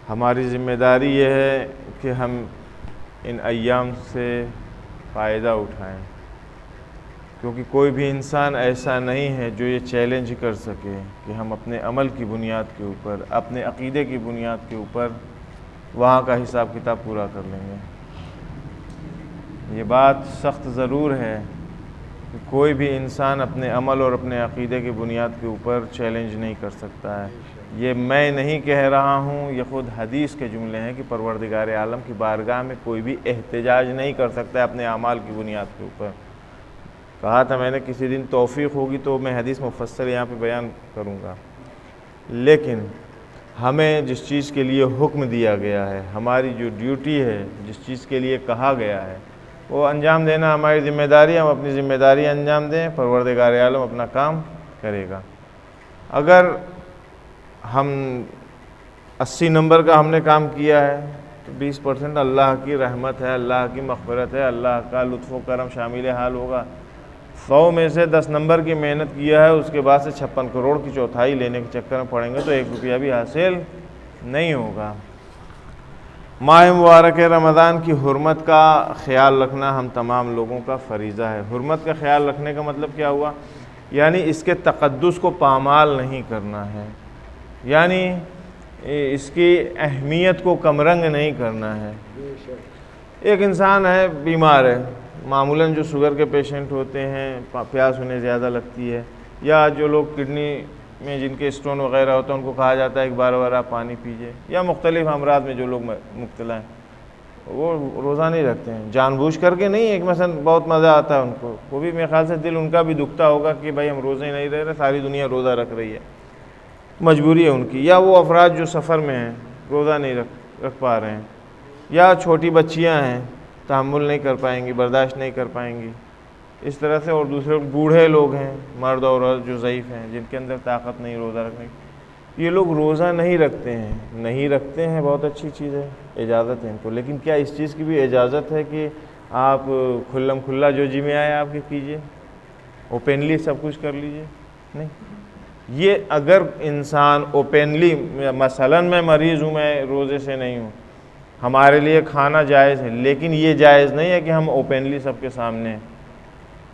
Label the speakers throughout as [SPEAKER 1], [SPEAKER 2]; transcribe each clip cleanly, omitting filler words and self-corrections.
[SPEAKER 1] ہماری ذمہ داری یہ ہے کہ ہم ان ایام سے فائدہ اٹھائیں، کیونکہ کوئی بھی انسان ایسا نہیں ہے جو یہ چیلنج کر سکے کہ ہم اپنے عمل کی بنیاد کے اوپر، اپنے عقیدے کی بنیاد کے اوپر وہاں کا حساب کتاب پورا کر لیں گے۔ یہ بات سخت ضرور ہے کہ کوئی بھی انسان اپنے عمل اور اپنے عقیدے کی بنیاد کے اوپر چیلنج نہیں کر سکتا ہے۔ یہ میں نہیں کہہ رہا ہوں، یہ خود حدیث کے جملے ہیں کہ پروردگار عالم کی بارگاہ میں کوئی بھی احتجاج نہیں کر سکتا ہے اپنے اعمال کی بنیاد کے اوپر۔ کہا تھا میں نے کسی دن توفیق ہوگی تو میں حدیث مفصل یہاں پہ بیان کروں گا، لیکن ہمیں جس چیز کے لیے حکم دیا گیا ہے، ہماری جو ڈیوٹی ہے، جس چیز کے لیے کہا گیا ہے، وہ انجام دینا ہماری ذمہ داری ہے۔ ہم اپنی ذمہ داری انجام دیں، پروردگار عالم اپنا کام کرے گا۔ اگر ہم 80 نمبر کا ہم نے کام کیا ہے تو 20% اللہ کی رحمت ہے، اللہ کی مغفرت ہے، اللہ کا لطف و کرم شامل حال ہوگا۔ 100 میں سے 10 نمبر کی محنت کیا ہے، اس کے بعد سے 56 کروڑ کی چوتھائی لینے کے چکر میں پڑیں گے تو 1 روپیہ بھی حاصل نہیں ہوگا۔ ماہ مبارک رمضان کی حرمت کا خیال رکھنا ہم تمام لوگوں کا فریضہ ہے۔ حرمت کا خیال رکھنے کا مطلب کیا ہوا؟ یعنی اس کے تقدس کو پامال نہیں کرنا ہے، یعنی اس کی اہمیت کو کم رنگ نہیں کرنا ہے۔ ایک انسان ہے، بیمار ہے، معمولاً جو شوگر کے پیشنٹ ہوتے ہیں، پیاس انہیں زیادہ لگتی ہے، یا جو لوگ کڈنی میں جن کے اسٹون وغیرہ ہوتا ہے ان کو کہا جاتا ہے ایک بار آپ پانی پیجئے، یا مختلف امراض میں جو لوگ مبتلا ہیں وہ روزہ نہیں رکھتے ہیں، جان بوجھ کر کے نہیں، ایک مثلا بہت مزہ آتا ہے ان کو، وہ بھی میرے خیال سے دل ان کا بھی دکھتا ہوگا کہ بھائی ہم روزے نہیں رہ رہے، ساری دنیا روزہ رکھ رہی ہے، مجبوری ہے ان کی، یا وہ افراد جو سفر میں ہیں روزہ نہیں رکھ پا رہے ہیں، یا چھوٹی بچیاں ہیں تحمل نہیں کر پائیں گی، برداشت نہیں کر پائیں گی، اس طرح سے، اور دوسرے بوڑھے لوگ ہیں، مرد اور عورت جو ضعیف ہیں، جن کے اندر طاقت نہیں روزہ رکھنے کی، یہ لوگ روزہ نہیں رکھتے ہیں، بہت اچھی چیز ہے، اجازت ہے ان کو، لیکن کیا اس چیز کی بھی اجازت ہے کہ آپ کھلم کھلا جو جی میں آئے آپ کے کیجئے، اوپنلی سب کچھ کر لیجئے؟ نہیں۔ یہ اگر انسان اوپنلی، مثلا میں مریض ہوں، میں روزے سے نہیں ہوں، ہمارے لیے کھانا جائز ہے، لیکن یہ جائز نہیں ہے کہ ہم اوپنلی سب کے سامنے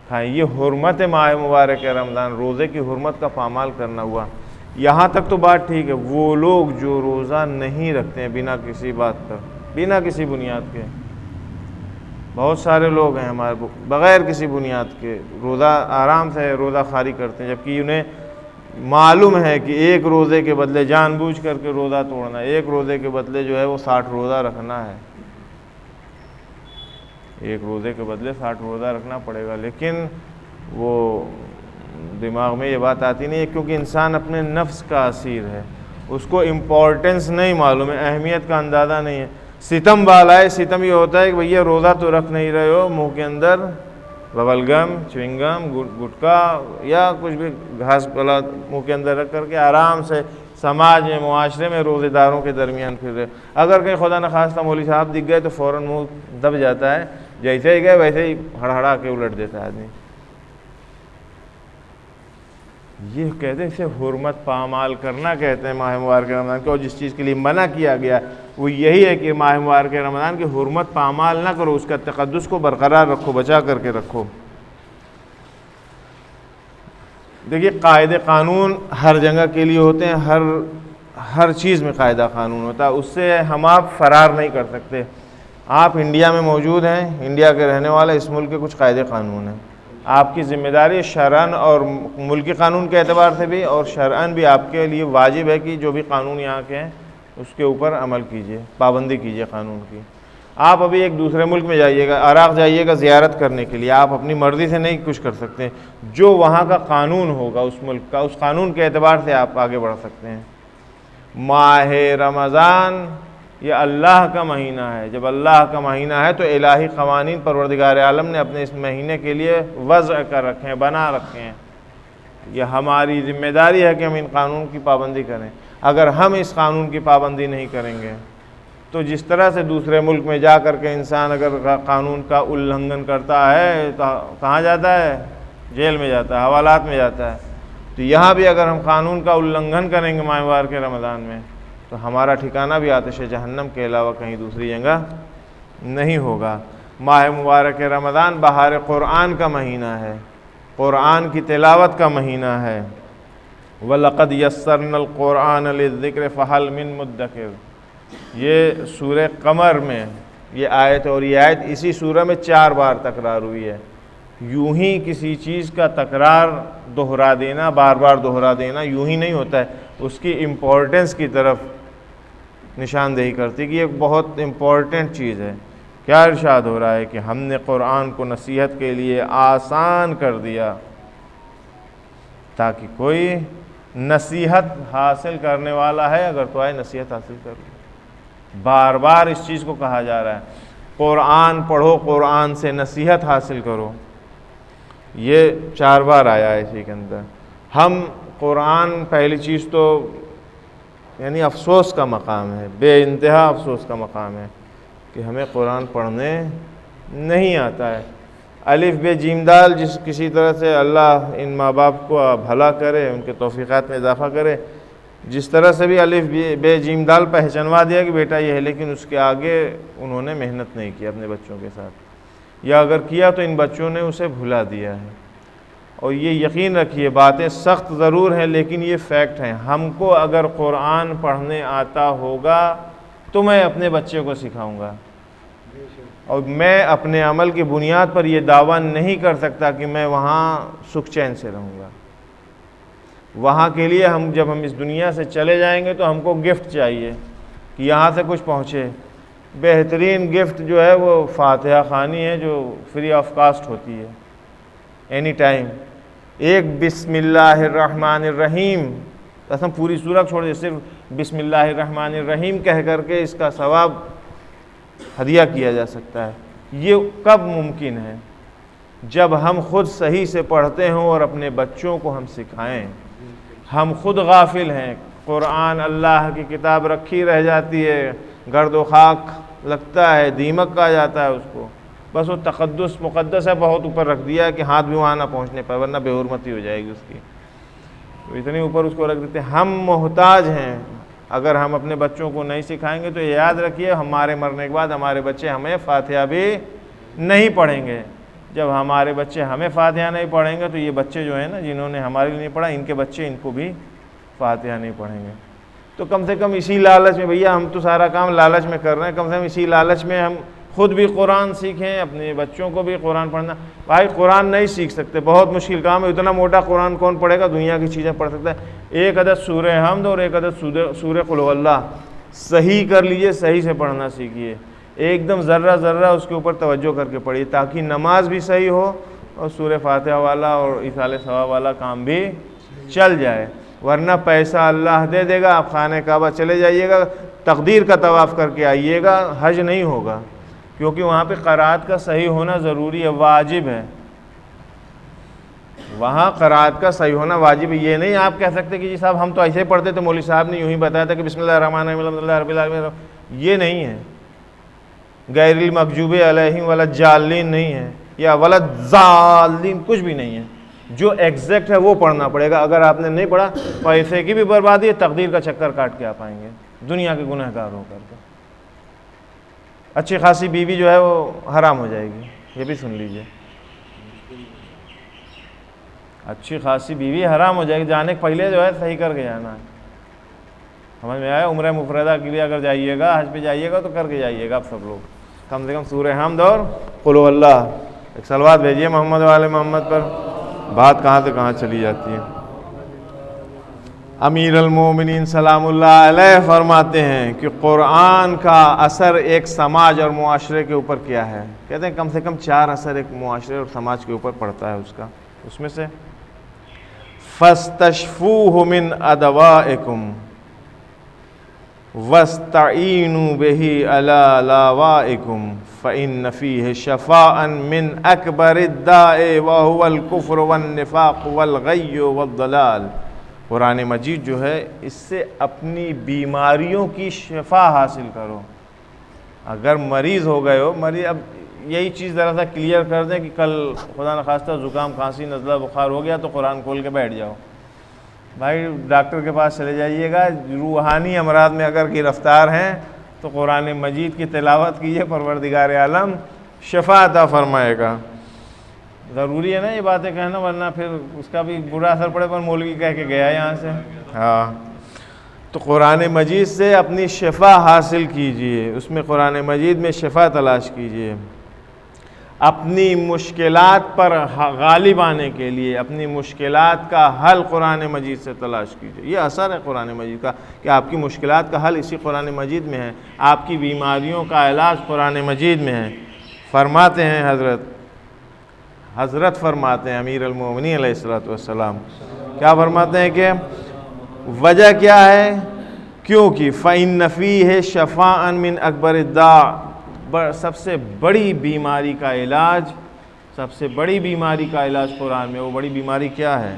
[SPEAKER 1] کھائیں۔ یہ حرمت ماہ مبارک رمضان، روزے کی حرمت کا پامال کرنا ہوا۔ یہاں تک تو بات ٹھیک ہے، وہ لوگ جو روزہ نہیں رکھتے ہیں بنا کسی بات پر، بنا کسی بنیاد کے، بہت سارے لوگ ہیں ہمارے بغیر کسی بنیاد کے روزہ آرام سے روزہ خاری کرتے ہیں، جبکہ انہیں معلوم ہے کہ ایک روزے کے بدلے جان بوجھ کر کے روزہ توڑنا، ایک روزے کے بدلے جو ہے وہ 60 روزہ رکھنا ہے، ایک روزے کے بدلے 60 روزہ رکھنا پڑے گا، لیکن وہ دماغ میں یہ بات آتی نہیں ہے، کیونکہ انسان اپنے نفس کا اسیر ہے، اس کو امپورٹنس نہیں معلوم ہے، اہمیت کا اندازہ نہیں ہے۔ ستم والا ہے، ستم یہ ہوتا ہے کہ بھئی روزہ تو رکھ نہیں رہے ہو، منہ کے اندر ببل گم، چوئنگم، گٹکا یا کچھ بھی گھاس پلا منہ کے اندر رکھ کر کے آرام سے سماج میں، معاشرے میں روزے داروں کے درمیان پھر رہے۔ اگر کہیں خدا نخواستہ مولوی صاحب دکھ گئے تو فوراً منہ دب جاتا ہے، جیسے ہی گئے ویسے ہی ہڑہڑا کے الٹ دیتا ہے آدمی۔ یہ کہتے ہیں اسے حرمت پامال کرنا کہتے ہیں ماہ مبارک رمضان کو، اور جس چیز کے لیے منع کیا گیا وہ یہی ہے کہ ماہ مبارک رمضان کی حرمت پامال نہ کرو، اس کا تقدس کو برقرار رکھو، بچا کر کے رکھو۔ دیکھیے قاعدے قانون ہر جگہ کے لیے ہوتے ہیں، ہر چیز میں قاعدہ قانون ہوتا ہے، اس سے ہم آپ فرار نہیں کر سکتے۔ آپ انڈیا میں موجود ہیں، انڈیا کے رہنے والے، اس ملک کے کچھ قاعدے قانون ہیں، آپ کی ذمہ داری شرعاً اور ملکی قانون کے اعتبار سے بھی اور شرعاً بھی آپ کے لیے واجب ہے کہ جو بھی قانون یہاں کے ہیں اس کے اوپر عمل کیجئے، پابندی کیجئے قانون کی۔ آپ ابھی ایک دوسرے ملک میں جائیے گا، عراق جائیے گا زیارت کرنے کے لیے، آپ اپنی مرضی سے نہیں کچھ کر سکتے، جو وہاں کا قانون ہوگا اس ملک کا، اس قانون کے اعتبار سے آپ آگے بڑھ سکتے ہیں۔ ماہ رمضان یہ اللہ کا مہینہ ہے، جب اللہ کا مہینہ ہے تو الہی قوانین پروردگار عالم نے اپنے اس مہینے کے لیے وضع کر رکھے ہیں، بنا رکھے ہیں، یہ ہماری ذمہ داری ہے کہ ہم ان قانون کی پابندی کریں۔ اگر ہم اس قانون کی پابندی نہیں کریں گے تو جس طرح سے دوسرے ملک میں جا کر کے انسان اگر قانون کا النگھن کرتا ہے تو کہاں جاتا ہے؟ جیل میں جاتا ہے، حوالات میں جاتا ہے۔ تو یہاں بھی اگر ہم قانون کا النگھن کریں گے ماہ مبارک رمضان میں تو ہمارا ٹھکانہ بھی آتش جہنم کے علاوہ کہیں دوسری جگہ نہیں ہوگا۔ ماہ مبارک رمضان بہار قرآن کا مہینہ ہے، قرآن کی تلاوت کا مہینہ ہے۔ وَلَقَدْ يَسَّرْنَا الْقُرْآنَ لِلذِّكْرِ فَهَلْ مِن مُدَّكِرٍ، یہ سورہ قمر میں یہ آیت، اور یہ آیت اسی سورہ میں 4 بار تکرار ہوئی ہے۔ یوں ہی کسی چیز کا تکرار دہرا دینا، بار بار دہرا دینا یوں ہی نہیں ہوتا ہے، اس کی امپورٹنس کی طرف نشاندہی کرتی کہ یہ ایک بہت امپورٹنٹ چیز ہے۔ کیا ارشاد ہو رہا ہے کہ ہم نے قرآن کو نصیحت کے لیے آسان کر دیا تاکہ کوئی نصیحت حاصل کرنے والا ہے اگر تو آئے نصیحت حاصل کر لے۔ بار بار اس چیز کو کہا جا رہا ہے، قرآن پڑھو، قرآن سے نصیحت حاصل کرو، یہ 4 بار آیا ہے اسی کے اندر۔ ہم قرآن، پہلی چیز تو یعنی افسوس کا مقام ہے، بے انتہا افسوس کا مقام ہے کہ ہمیں قرآن پڑھنے نہیں آتا ہے۔ الف بے جیم دال، جس کسی طرح سے اللہ ان ماں باپ کو بھلا کرے، ان کے توفیقات میں اضافہ کرے، جس طرح سے بھی الف بے جیم دال پہچنوا دیا کہ بیٹا یہ ہے، لیکن اس کے آگے انہوں نے محنت نہیں کی اپنے بچوں کے ساتھ، یا اگر کیا تو ان بچوں نے اسے بھلا دیا ہے۔ اور یہ یقین رکھیے باتیں سخت ضرور ہیں لیکن یہ فیکٹ ہیں۔ ہم کو اگر قرآن پڑھنے آتا ہوگا تو میں اپنے بچے کو سکھاؤں گا، اور میں اپنے عمل کی بنیاد پر یہ دعویٰ نہیں کر سکتا کہ میں وہاں سکھ چین سے رہوں گا۔ وہاں کے لیے جب ہم اس دنیا سے چلے جائیں گے تو ہم کو گفٹ چاہیے کہ یہاں سے کچھ پہنچے۔ بہترین گفٹ جو ہے وہ فاتحہ خوانی ہے، جو فری آف کاسٹ ہوتی ہے اینی ٹائم۔ ایک بسم اللہ الرحمن الرحیم، ہم پوری سورہ چھوڑ دیں، صرف بسم اللہ الرحمن الرحیم کہہ کر کے اس کا ثواب ہدیہ کیا جا سکتا ہے۔ یہ کب ممکن ہے؟ جب ہم خود صحیح سے پڑھتے ہوں اور اپنے بچوں کو ہم سکھائیں۔ ہم خود غافل ہیں، قرآن اللہ کی کتاب رکھی رہ جاتی ہے، گرد و خاک لگتا ہے، دیمک آ جاتا ہے اس کو، بس وہ تقدس مقدس ہے بہت اوپر رکھ دیا ہے کہ ہاتھ بھی وہاں نہ پہنچنے پر ورنہ بے حرمتی ہو جائے گی اس کی، تو اتنی اوپر اس کو رکھ دیتے ہیں۔ ہم محتاج ہیں، اگر ہم اپنے بچوں کو نہیں سکھائیں گے تو یہ یاد رکھیے ہمارے مرنے کے بعد ہمارے بچے ہمیں فاتحہ بھی نہیں پڑھیں گے۔ جب ہمارے بچے ہمیں فاتحہ نہیں پڑھیں گے تو یہ بچے جو ہیں نا جنہوں نے ہمارے لیے نہیں پڑھا، ان کے بچے ان کو بھی فاتحہ نہیں پڑھیں گے۔ تو کم سے کم اسی لالچ میں، بھیا ہم تو سارا کام لالچ میں کر رہے ہیں، کم سے کم اسی لالچ میں ہم خود بھی قرآن سیکھیں، اپنے بچوں کو بھی قرآن پڑھنا۔ بھائی قرآن نہیں سیکھ سکتے، بہت مشکل کام ہے، اتنا موٹا قرآن کون پڑھے گا؟ دنیا کی چیزیں پڑھ سکتا ہے۔ ایک عدد سورہ حمد اور ایک عدد سورہ قل اللہ صحیح کر لیجئے، صحیح سے پڑھنا سیکھیے، ایک دم ذرہ ذرہ اس کے اوپر توجہ کر کے پڑھیے تاکہ نماز بھی صحیح ہو اور سورہ فاتحہ والا اور ایصال ثواب والا کام بھی چل جائے۔ ورنہ پیسہ اللہ دے دے گا، آپ خانہ کعبہ چلے جائیے گا، تقدیر کا طواف کر کے آئیے گا، حج نہیں ہوگا، کیونکہ وہاں پہ قرات کا صحیح ہونا ضروری ہے، واجب ہے۔ وہاں قرات کا صحیح ہونا واجب ہے۔ یہ نہیں آپ کہہ سکتے کہ جی صاحب ہم تو ایسے ہی پڑھتے تھے، مولوی صاحب نے یوں ہی بتایا تھا کہ بسم اللہ الرحمن الرحیم الحمد للہ رب العالمین، یہ نہیں ہے۔ غیر المغضوب علیہم ولا الضالین نہیں ہے، یا ولا الضالین کچھ بھی نہیں ہے۔ جو ایگزیکٹ ہے وہ پڑھنا پڑے گا۔ اگر آپ نے نہیں پڑھا، پیسے کی بھی بربادی ہے، تقدیر کا چکر کاٹ کے آپ آئیں گے دنیا کے گنہگار گار ہو کر کے۔ اچھی خاصی بیوی جو ہے وہ حرام ہو جائے گی، یہ بھی سن لیجئے، اچھی خاصی بیوی حرام ہو جائے گی، جانے کے پہلے جو ہے صحیح کر کے جانا ہے۔ سمجھ میں آیا؟ عمرہ مفردہ کے لیے اگر جائیے گا، حج پہ جائیے گا تو کر کے جائیے گا آپ سب لوگ، کم سے کم سورہ حمد اور قل هو اللہ۔ ایک صلوات بھیجیے محمد والے محمد پر، بات کہاں سے کہاں چلی جاتی ہے۔ امیر المومنین سلام اللہ علیہ فرماتے ہیں کہ قرآن کا اثر ایک سماج اور معاشرے کے اوپر کیا ہے؟ کہتے ہیں کم سے کم 4 اثر ایک معاشرے اور سماج کے اوپر پڑتا ہے اس کا۔ اس میں سے فَاسْتَشْفُوهُ مِنْ أَدْوَائِكُمْ وَاسْتَعِينُوا بِهِ عَلَى لَوَائِكُمْ فَإِنَّ فِيهِ شَفَاءً مِنْ أَكْبَرِ الدَّاءِ وَهُوَ الْكُفْرُ وَالنِّفَاقُ وَالْغَيُّ وَالضَّلَالُ۔ قرآن مجید جو ہے اس سے اپنی بیماریوں کی شفا حاصل کرو۔ اگر مریض ہو گئے ہو، اب یہی چیز ذرا سا کلیئر کر دیں کہ کل خدا نخواستہ زکام، کھانسی، نزلہ، بخار ہو گیا تو قرآن کھول کے بیٹھ جاؤ، بھائی ڈاکٹر کے پاس چلے جائیے گا، روحانی امراض میں اگر گرفتار ہیں تو قرآن مجید کی تلاوت کیجیے، پروردگار عالم شفا عطا فرمائے گا۔ ضروری ہے نا یہ باتیں کہنا، ورنہ پھر اس کا بھی برا اثر پڑے، پر مولوی کہہ کے گیا یہاں سے۔ ہاں، تو قرآن مجید سے اپنی شفا حاصل کیجئے، اس میں قرآن مجید میں شفا تلاش کیجئے۔ اپنی مشکلات پر غالب آنے کے لیے اپنی مشکلات کا حل قرآن مجید سے تلاش کیجئے۔ یہ اثر ہے قرآن مجید کا کہ آپ کی مشکلات کا حل اسی قرآن مجید میں ہے، آپ کی بیماریوں کا علاج قرآن مجید میں ہے۔ فرماتے ہیں حضرت فرماتے ہیں امیر المومنین علیہ السلام، کیا فرماتے ہیں کہ وجہ کیا ہے؟ کیونکہ فَإِنَّ فِيهِ شَفَاءً مِّنْ أَكْبَرِ الدَّاءِ، سب سے بڑی بیماری کا علاج، سب سے بڑی بیماری کا علاج قرآن میں، وہ بڑی بیماری کیا ہے؟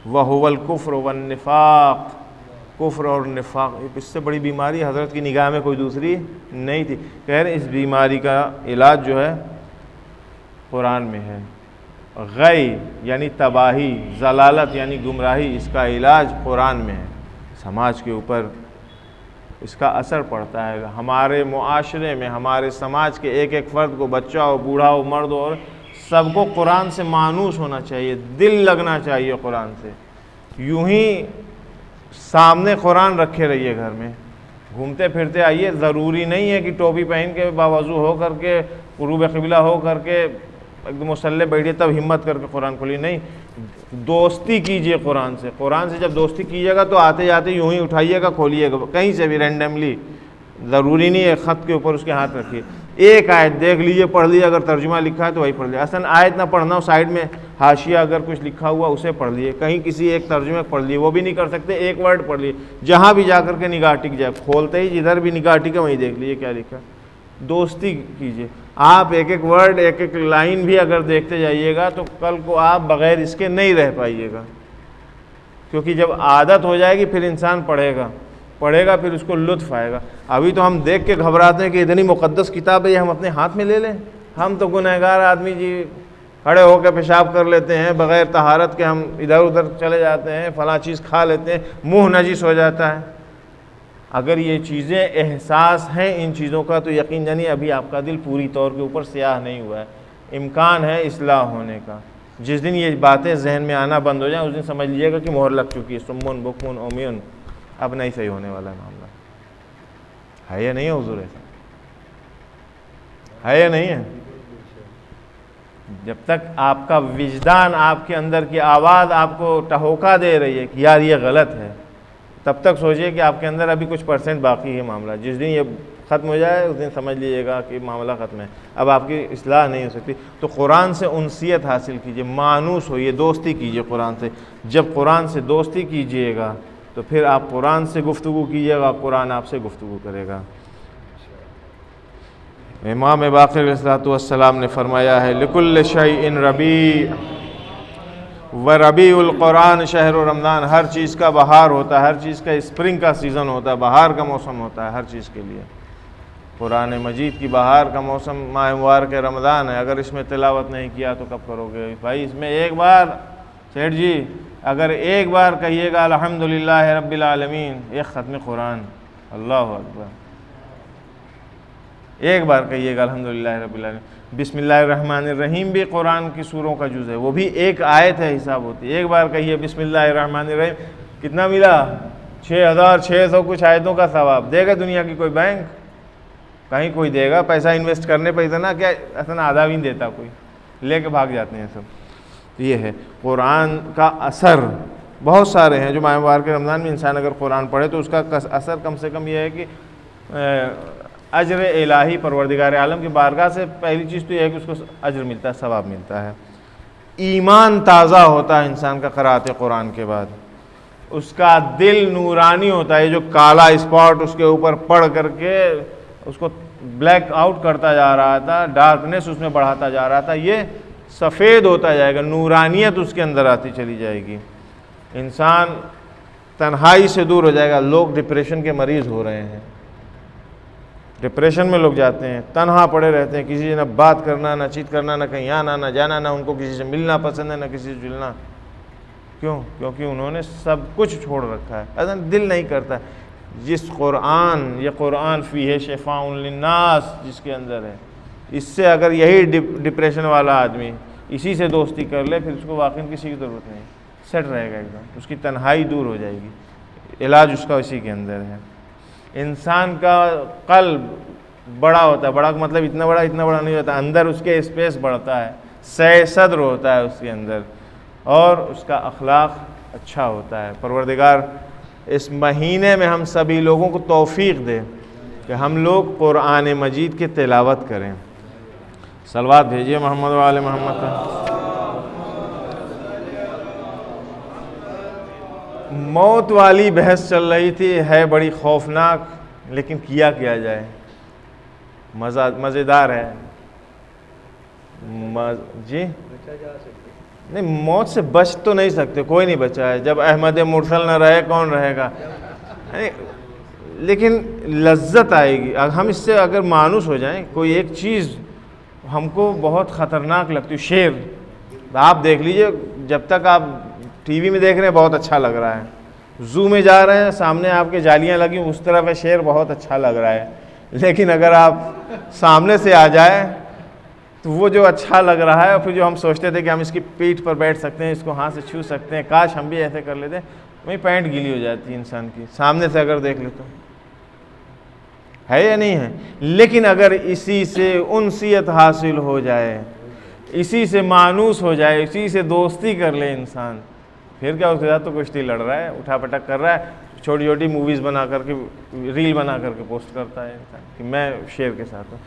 [SPEAKER 1] وَهُوَ الْكُفْرُ وَالنِّفَاقُ، کفر اور نفاق۔ اس سے بڑی بیماری حضرت کی نگاہ میں کوئی دوسری نہیں تھی۔ کہہ رہے اس بیماری کا علاج جو ہے قرآن میں ہے۔ غی یعنی تباہی، ضلالت یعنی گمراہی، اس کا علاج قرآن میں ہے۔ سماج کے اوپر اس کا اثر پڑتا ہے، ہمارے معاشرے میں، ہمارے سماج کے ایک ایک فرد کو، بچہ ہو، بوڑھا ہو، مرد ہو، اور سب کو قرآن سے مانوس ہونا چاہیے، دل لگنا چاہیے قرآن سے۔ یوں ہی سامنے قرآن رکھے رہیے، گھر میں گھومتے پھرتے آئیے۔ ضروری نہیں ہے کہ ٹوپی پہن کے باوضو ہو کر کے، قروب قبلہ ہو کر کے ایک دم مسلح بیٹھیے تب ہمت کر کے قرآن کھولیے، نہیں، دوستی کیجئے قرآن سے۔ قرآن سے جب دوستی کیجئے گا تو آتے جاتے یوں ہی اٹھائیے گا، کھولیے گا، کہیں سے بھی رینڈملی، ضروری نہیں ہے خط کے اوپر اس کے ہاتھ رکھیے۔ ایک آیت دیکھ لیجئے، پڑھ لیجئے، اگر ترجمہ لکھا ہے تو وہی پڑھ لیجئے۔ اصلا آیت نہ پڑھنا ہو، سائڈ میں حاشیہ اگر کچھ لکھا ہوا اسے پڑھ لیجئے، کہیں کسی ایک ترجمے پڑھ لیجئے، وہ بھی نہیں کر سکتے ایک ورڈ پڑھ لیجئے، جہاں بھی جا کر کے نگاہ ٹک جائے، کھولتے ہی جدھر بھی نگاہ ٹکے وہیں دیکھ لیجئے کیا لکھا۔ دوستی کیجئے، آپ ایک ایک ورڈ، ایک ایک لائن بھی اگر دیکھتے جائیے گا تو کل کو آپ بغیر اس کے نہیں رہ پائیے گا، کیونکہ جب عادت ہو جائے گی پھر انسان پڑھے گا پھر اس کو لطف آئے گا۔ ابھی تو ہم دیکھ کے گھبراتے ہیں کہ اتنی مقدس کتاب ہے یہ ہم اپنے ہاتھ میں لے لیں۔ ہم تو گنہگار آدمی جی، کھڑے ہو کے پیشاب کر لیتے ہیں بغیر طہارت کے، ہم ادھر ادھر چلے جاتے ہیں، فلاں چیز کھا لیتے ہیں، منہ نجس ہو جاتا ہے۔ اگر یہ چیزیں احساس ہیں ان چیزوں کا تو یقین جانیے ابھی آپ کا دل پوری طور کے اوپر سیاہ نہیں ہوا ہے، امکان ہے اصلاح ہونے کا۔ جس دن یہ باتیں ذہن میں آنا بند ہو جائیں اس دن سمجھ لیجیے گا کہ مہر لگ چکی ہے، سمون بکمون اومیون، اب نہیں صحیح ہونے والا ہے معاملہ۔ ہے یا نہیں ہے حضور؟ ایسا ہے یا نہیں ہے؟ جب تک آپ کا وجدان، آپ کے اندر کی آواز آپ کو ٹہوکا دے رہی ہے کہ یار یہ غلط ہے، تب تک سوچئے کہ آپ کے اندر ابھی کچھ پرسنٹ باقی ہے معاملہ۔ جس دن یہ ختم ہو جائے اس دن سمجھ لیجیے گا کہ معاملہ ختم ہے، اب آپ کی اصلاح نہیں ہو سکتی۔ تو قرآن سے انسیت حاصل کیجئے، مانوس ہوئیے، دوستی کیجئے قرآن سے۔ جب قرآن سے دوستی کیجئے گا تو پھر آپ قرآن سے گفتگو کیجئے گا، قرآن آپ سے گفتگو کرے گا۔ امام باقر علیہ السلام نے فرمایا ہے لِكُلِّ شَيْءٍ رَبِيعٌ وَرَبِيعُ الْقُرْآنِ شَهْرُ رمضان۔ ہر چیز کا بہار ہوتا ہے، ہر چیز کا اسپرنگ کا سیزن ہوتا ہے، بہار کا موسم ہوتا ہے ہر چیز کے لیے۔ قرآن مجید کی بہار کا موسم ماہ مبارک رمضان ہے، اگر اس میں تلاوت نہیں کیا تو کب کرو گے بھائی؟ اس میں ایک بار سیٹھ جی اگر ایک بار کہیے گا الحمدللہ رب العالمین، ایک ختم قرآن، اللہ اکبر، ایک بار کہیے گا الحمدللہ رب العالمین۔ بسم اللہ الرحمن الرحیم بھی قرآن کی سوروں کا جز ہے، وہ بھی ایک آیت ہے، حساب ہوتی ہے۔ ایک بار کہیے بسم اللہ الرحمن الرحیم، کتنا ملا؟ 6600 کچھ آیتوں کا ثواب۔ دے گا دنیا کی کوئی بینک؟ کہیں کوئی دے گا؟ پیسہ انویسٹ کرنے پہ اتنا کیا، اصلا آدھا بھی نہیں دیتا، کوئی لے کے بھاگ جاتے ہیں سب۔ یہ ہے قرآن کا اثر، بہت سارے ہیں جو ماہ مبارک رمضان میں انسان اگر قرآن پڑھے تو اس کا اثر کم سے کم یہ ہے کہ اجر الہی پروردگار عالم کی بارگاہ سے پہلی چیز تو یہ ہے کہ اس کو اجر ملتا ہے، ثواب ملتا ہے۔ ایمان تازہ ہوتا ہے انسان کا قرأت قرآن کے بعد، اس کا دل نورانی ہوتا ہے، جو کالا اسپاٹ اس کے اوپر پڑھ کر کے اس کو بلیک آؤٹ کرتا جا رہا تھا، ڈارکنیس اس میں بڑھاتا جا رہا تھا، یہ سفید ہوتا جائے گا، نورانیت اس کے اندر آتی چلی جائے گی، انسان تنہائی سے دور ہو جائے گا۔ لوگ ڈپریشن کے مریض ہو رہے ہیں، ڈپریشن میں لوگ جاتے ہیں، تنہا پڑے رہتے ہیں، کسی سے نہ بات کرنا، نہ چیت کرنا، نہ کہیں آنا نہ جانا، نہ ان کو کسی سے ملنا پسند ہے، نہ کسی سے جلنا۔ کیوں؟ کیونکہ انہوں نے سب کچھ چھوڑ رکھا ہے. اصل دل نہیں کرتا. جس قرآن فیہ شفاء للناس جس کے اندر ہے، اس سے اگر یہی ڈپریشن والا آدمی اسی سے دوستی کر لے، پھر اس کو واقعی کسی کی ضرورت نہیں، سیٹ رہے گا ایک دم، اس کی تنہائی دور ہو جائے گی. علاج اس کا اسی کے اندر ہے. انسان کا قلب بڑا ہوتا ہے، بڑا مطلب اتنا بڑا نہیں ہوتا، اندر اس کے اسپیس بڑھتا ہے، سہ صدر ہوتا ہے اس کے اندر، اور اس کا اخلاق اچھا ہوتا ہے. پروردگار اس مہینے میں ہم سبھی لوگوں کو توفیق دے کہ ہم لوگ قرآن مجید کی تلاوت کریں. صلوات بھیجیے محمد و آل محمد کا. موت والی بحث چل رہی تھی، ہے بڑی خوفناک، لیکن کیا جائے، مزیدار ہے. جی نہیں، موت سے بچ تو نہیں سکتے، کوئی نہیں بچا ہے. جب احمد مرسل نہ رہے کون رہے گا؟ لیکن لذت آئے گی ہم اس سے اگر مانوس ہو جائیں. کوئی ایک چیز ہم کو بہت خطرناک لگتی ہے، شیر. آپ دیکھ لیجئے، جب تک آپ ٹی وی میں دیکھ رہے ہیں بہت اچھا لگ رہا ہے، زو میں جا رہے ہیں سامنے آپ کے جالیاں لگی اس طرف ہے شیر، بہت اچھا لگ رہا ہے. لیکن اگر آپ سامنے سے آ جائے تو وہ جو اچھا لگ رہا ہے، پھر جو ہم سوچتے تھے کہ ہم اس کی پیٹھ پر بیٹھ سکتے ہیں، اس کو ہاتھ سے چھو سکتے ہیں، کاش ہم بھی ایسے کر لیتے، وہیں پینٹ گیلی ہو جاتی ہے انسان کی سامنے سے اگر دیکھ لے تو. ہے یا نہیں ہے؟ لیکن اگر اسی سے انسیت حاصل ہو جائے، اسی سے مانوس ہو جائے، اسی سے دوستی کر لے انسان، پھر کیا اس کے ساتھ تو کشتی لڑ رہا ہے، اٹھا پٹک کر رہا ہے، چھوٹی چھوٹی موویز بنا کر کے، ریل بنا کر کے پوسٹ کرتا ہے انسان کہ میں شیر کے ساتھ ہوں.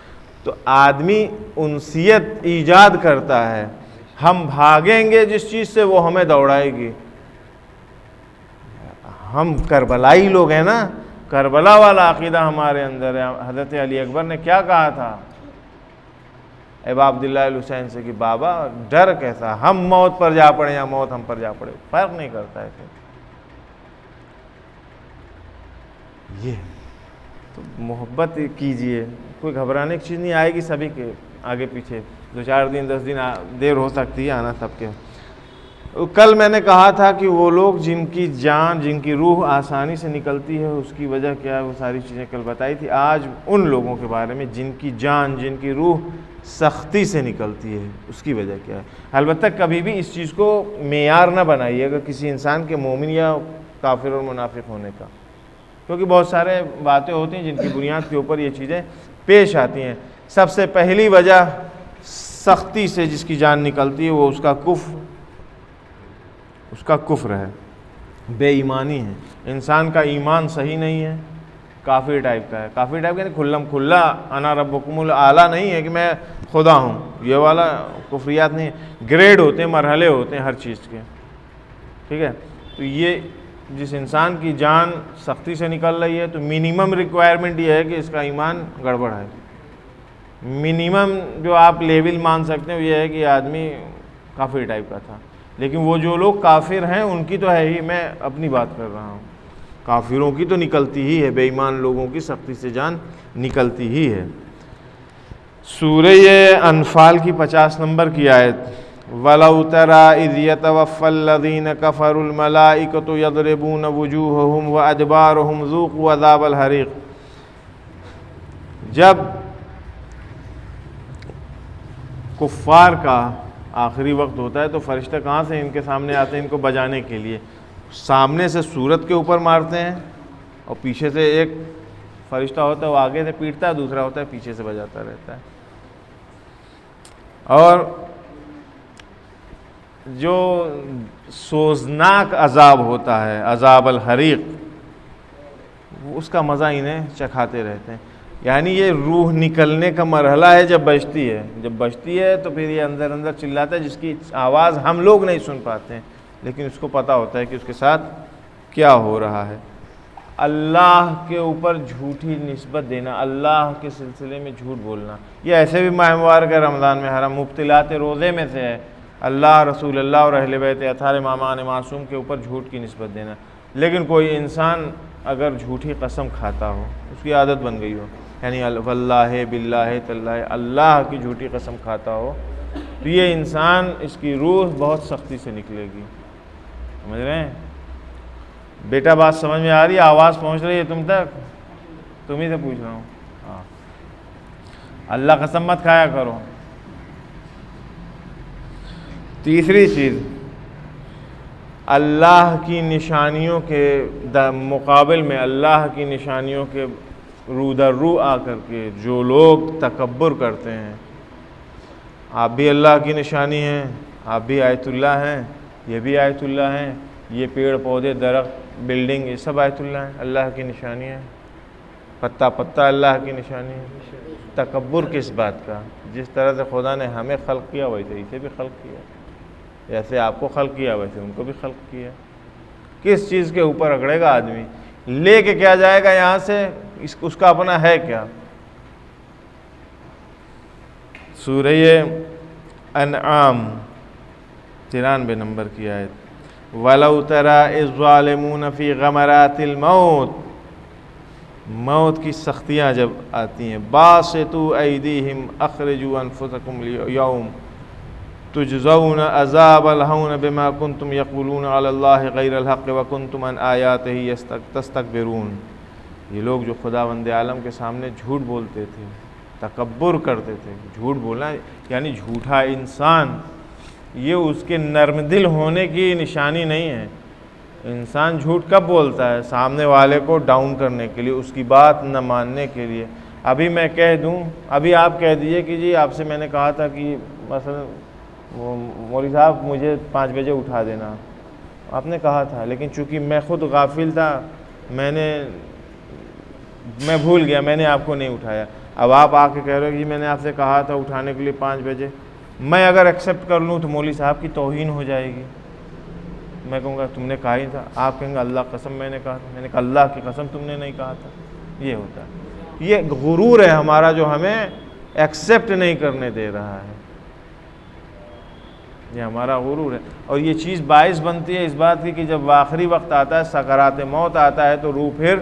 [SPEAKER 1] تو آدمی انسیت ایجاد کرتا ہے. ہم بھاگیں گے جس چیز سے وہ ہمیں دوڑائے گی. ہم کربلائی لوگ ہیں نا، کربلا والا عقیدہ ہمارے اندر ہے. حضرت علی اکبر نے کیا کہا تھا ابا عبداللہ الحسین سے کہ بابا ڈر کیسا، ہم موت پر جا پڑے یا موت ہم پر جا پڑے، فرق نہیں کرتا ہے. یہ تو محبت کیجئے، کوئی گھبرانے کی چیز نہیں، آئے گی سبھی کے آگے پیچھے، 2-4 دن 10 دن دیر ہو سکتی ہے آنا سب کے. کل میں نے کہا تھا کہ وہ لوگ جن کی جان، جن کی روح آسانی سے نکلتی ہے، اس کی وجہ کیا ہے، وہ ساری چیزیں کل بتائی تھی. آج ان لوگوں کے بارے میں جن کی جان، جن کی روح سختی سے نکلتی ہے، اس کی وجہ کیا ہے. البتہ کبھی بھی اس چیز کو معیار نہ بنائیے گا کسی انسان کے مومن یا کافر اور منافق ہونے کا، کیونکہ بہت سارے باتیں ہوتی ہیں جن کی بنیاد کے اوپر یہ چیزیں پیش آتی ہیں. سب سے پہلی وجہ سختی سے جس کی جان نکلتی ہے وہ اس کا کفر ہے، بے ایمانی ہے. انسان کا ایمان صحیح نہیں ہے، کافر ٹائپ کا ہے. کافر ٹائپ کا یعنی کھلم کھلا انا ربکم الاعلیٰ نہیں ہے کہ میں خدا ہوں، یہ والا کفریات نہیں ہے. گریڈ ہوتے ہیں، مرحلے ہوتے ہیں ہر چیز کے، ٹھیک ہے. تو یہ جس انسان کی جان سختی سے نکل رہی ہے تو منیمم ریکوائرمنٹ یہ ہے کہ اس کا ایمان گڑبڑ ہے. منیمم جو آپ لیول مان سکتے ہیں یہ ہے کہ آدمی کافر ٹائپ کا تھا. لیکن وہ جو لوگ کافر ہیں ان کی تو ہے ہی، میں اپنی بات کر رہا ہوں، کافروں کی تو نکلتی ہی ہے، بے ایمان لوگوں کی سختی سے جان نکلتی ہی ہے. سورہ انفال کی 50 نمبر کی آیت، وَلَوْ تَرَىٰ إِذْ يَتَوَفَّى الَّذِينَ كَفَرُوا الْمَلَائِكَةُ يَضْرِبُونَ وُجُوهَهُمْ وَأَدْبَارَهُمْ ذُوقُوا عَذَابَ الْحَرِيقِ. جب کفار کا آخری وقت ہوتا ہے تو فرشتہ کہاں سے ان کے سامنے آتے ہیں ان کو بجانے کے لیے؟ سامنے سے صورت کے اوپر مارتے ہیں اور پیچھے سے ایک فرشتہ ہوتا ہے وہ آگے سے پیٹتا ہے، دوسرا ہوتا ہے پیچھے سے بجاتا رہتا ہے. اور جو سوزناک عذاب ہوتا ہے، عذاب الحریق، اس کا مزہ انہیں چکھاتے رہتے ہیں. یعنی یہ روح نکلنے کا مرحلہ ہے جب بجتی ہے. جب بجتی ہے تو پھر یہ اندر اندر چلاتا ہے، جس کی آواز ہم لوگ نہیں سن پاتے ہیں، لیکن اس کو پتہ ہوتا ہے کہ اس کے ساتھ کیا ہو رہا ہے. اللہ کے اوپر جھوٹی نسبت دینا، اللہ کے سلسلے میں جھوٹ بولنا، یہ ایسے بھی ماہ مبارک ہے رمضان میں حرام مبتلات روزے میں سے ہے. اللہ، رسول اللہ اور اہل بیت اطہار امامان معصوم کے اوپر جھوٹ کی نسبت دینا. لیکن کوئی انسان اگر جھوٹی قسم کھاتا ہو، اس کی عادت بن گئی ہو، یعنی واللہ باللہ تاللہ اللہ کی جھوٹی قسم کھاتا ہو، تو یہ انسان، اس کی روح بہت سختی سے نکلے گی. سمجھ رہے ہیں بیٹا؟ بات سمجھ میں آ رہی ہے؟ آواز پہنچ رہی ہے تم تک؟ تم ہی سے پوچھ رہا ہوں. ہاں اللہ قسم مت کھایا کرو. تیسری چیز، اللہ کی نشانیوں کے مقابل میں اللہ کی نشانیوں کے رو در رو آ کر کے جو لوگ تکبر کرتے ہیں، آپ بھی اللہ کی نشانی ہیں، آپ بھی آیت اللہ ہیں، یہ بھی آیت اللہ ہیں، یہ پیڑ پودے درخت بلڈنگ یہ سب آیت اللہ ہیں، اللہ کی نشانی ہے، پتا پتا اللہ کی نشانی ہے. تکبر کس بات کا؟ جس طرح سے خدا نے ہمیں خلق کیا ویسے اسے بھی خلق کیا، جیسے آپ کو خلق کیا ویسے ان کو بھی خلق کیا. کس چیز کے اوپر اکڑے گا آدمی؟ لے کے کیا جائے گا یہاں سے؟ اس کا اپنا ہے کیا؟ سورہ انعام 93 نمبر کی آیت، وَلَوْ تَرَىٰ إِذ ظَّالِمُونَ فِي غَمَرَاتِ الْمَوْتِ، موت کی سختیاں جب آتی ہیں، بَاسِطُوا أَيْدِيهِمْ أَخْرِجُوا أَنفُسَكُمْ الْيَوْمَ تُجْزَوْنَ عَذَابَ الْهَوْنِ بِمَا كُنتُمْ يَقُولُونَ عَلَى اللَّهِ غَيْرَ الْحَقِّ وَكُنتُمْ عَنْ آيَاتِهِ تَسْتَكْبِرُونَ. یہ لوگ جو خداوند عالم کے سامنے جھوٹ بولتے تھے، تکبر کرتے تھے. جھوٹ بولنا یعنی جھوٹا انسان، یہ اس کے نرم دل ہونے کی نشانی نہیں ہے. انسان جھوٹ کب بولتا ہے؟ سامنے والے کو ڈاؤن کرنے کے لیے، اس کی بات نہ ماننے کے لیے. ابھی میں کہہ دوں، ابھی آپ کہہ دیجئے کہ جی آپ سے میں نے کہا تھا کہ مثلا مولوی صاحب مجھے 5 بجے اٹھا دینا، آپ نے کہا تھا، لیکن چونکہ میں خود غافل تھا، میں بھول گیا، میں نے آپ کو نہیں اٹھایا. اب آپ آ کے کہہ رہے ہو کہ جی میں نے آپ سے کہا تھا اٹھانے کے لیے 5 بجے. میں اگر ایکسیپٹ کر لوں تو مولوی صاحب کی توہین ہو جائے گی. میں کہوں گا تم نے کہا ہی تھا. آپ کہیں گے اللہ قسم میں نے کہا تھا. میں نے کہا اللہ کی قسم تم نے نہیں کہا تھا. یہ ہوتا ہے، یہ غرور ہے ہمارا جو ہمیں ایکسیپٹ نہیں کرنے دے رہا ہے. یہ ہمارا غرور ہے، اور یہ چیز باعث بنتی ہے اس بات کی کہ جب آخری وقت آتا ہے، سکرات موت آتا ہے، تو روح پھر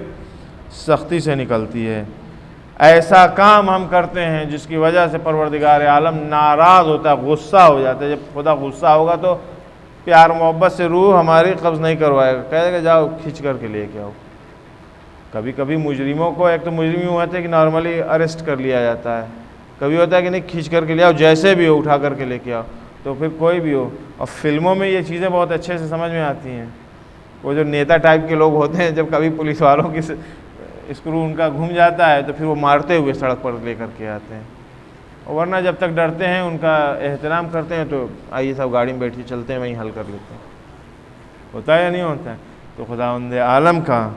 [SPEAKER 1] سختی سے نکلتی ہے. ایسا کام ہم کرتے ہیں جس کی وجہ سے پروردگار عالم ناراض ہوتا ہے، غصہ ہو جاتا ہے. جب خدا غصہ ہوگا تو پیار محبت سے روح ہماری قبض نہیں کروائے گا، کہے گا جاؤ کھینچ کر کے لے کے آؤ. کبھی کبھی مجرموں کو، ایک تو مجرم یوں ہوتے ہیں کہ نارملی اریسٹ کر لیا جاتا ہے، کبھی ہوتا ہے کہ نہیں کھینچ کر کے لے آؤ، جیسے بھی ہو اٹھا کر کے لے کے آؤ. تو پھر کوئی بھی ہو، اور فلموں میں یہ چیزیں بہت اچھے سے سمجھ میں آتی ہیں. وہ جو نیتا ٹائپ کے لوگ ہوتے ہیں، جب کبھی پولیس والوں کی اسکرو ان کا گھوم جاتا ہے تو پھر وہ مارتے ہوئے سڑک پر لے کر کے آتے ہیں. ورنہ جب تک ڈرتے ہیں، ان کا احترام کرتے ہیں، تو آئیے صاحب گاڑی میں بیٹھیے چلتے ہیں، وہیں حل کر لیتے ہیں. ہوتا ہے یا نہیں ہوتا ہے؟ تو خداوند عالم کا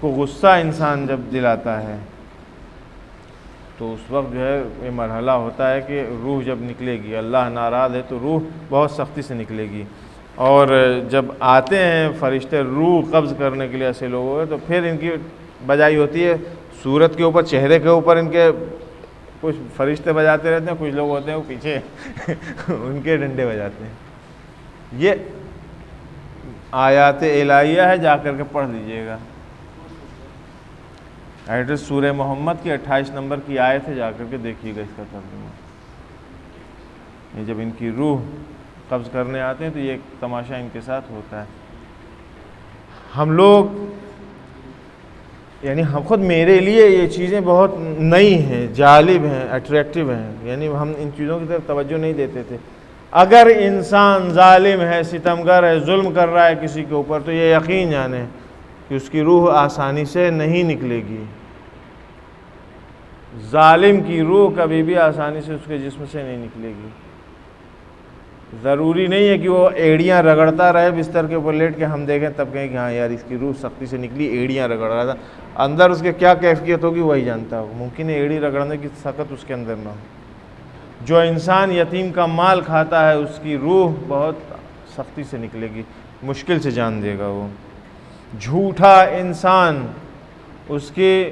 [SPEAKER 1] کو غصہ انسان جب دلاتا ہے تو اس وقت جو ہے یہ مرحلہ ہوتا ہے کہ روح جب نکلے گی، اللہ ناراض ہے تو روح بہت سختی سے نکلے گی. اور جب آتے ہیں فرشتے روح قبض کرنے کے لیے ایسے لوگوں تو پھر ان کی بجائی ہوتی ہے صورت کے اوپر، چہرے کے اوپر. ان کے کچھ فرشتے بجاتے رہتے ہیں، کچھ لوگ ہوتے ہیں وہ پیچھے ان کے ڈنڈے بجاتے ہیں. یہ آیات الہیہ ہے، جا کر کے پڑھ لیجئے گا. ایڈریس سورہ محمد کی 28 نمبر کی آیت ہے، جا کر کے دیکھیے گا اس کا ترجمہ. یہ جب ان کی روح قبض کرنے آتے ہیں تو یہ ایک تماشا ان کے ساتھ ہوتا ہے. ہم لوگ یعنی ہم خود، میرے لیے یہ چیزیں بہت نئی ہیں، جالب ہیں، اٹریکٹیو ہیں، یعنی ہم ان چیزوں کی طرف توجہ نہیں دیتے تھے. اگر انسان ظالم ہے، ستمگر ہے، ظلم کر رہا ہے کسی کے اوپر، تو یہ یقین جانے کہ اس کی روح آسانی سے نہیں نکلے گی. ظالم کی روح کبھی بھی آسانی سے اس کے جسم سے نہیں نکلے گی. ضروری نہیں ہے کہ وہ ایڑیاں رگڑتا رہے بستر کے اوپر لیٹ کے، ہم دیکھیں تب کہیں کہ ہاں یار اس کی روح سختی سے نکلی، ایڑیاں رگڑ رہا تھا. اندر اس کے کیا کیفیت ہوگی وہی جانتا ہو. ممکن ہے ایڑی رگڑنے کی سخت اس کے اندر نہ ہو. جو انسان یتیم کا مال کھاتا ہے اس کی روح بہت سختی سے نکلے گی، مشکل سے جان دے گا وہ. جھوٹا انسان، اس کی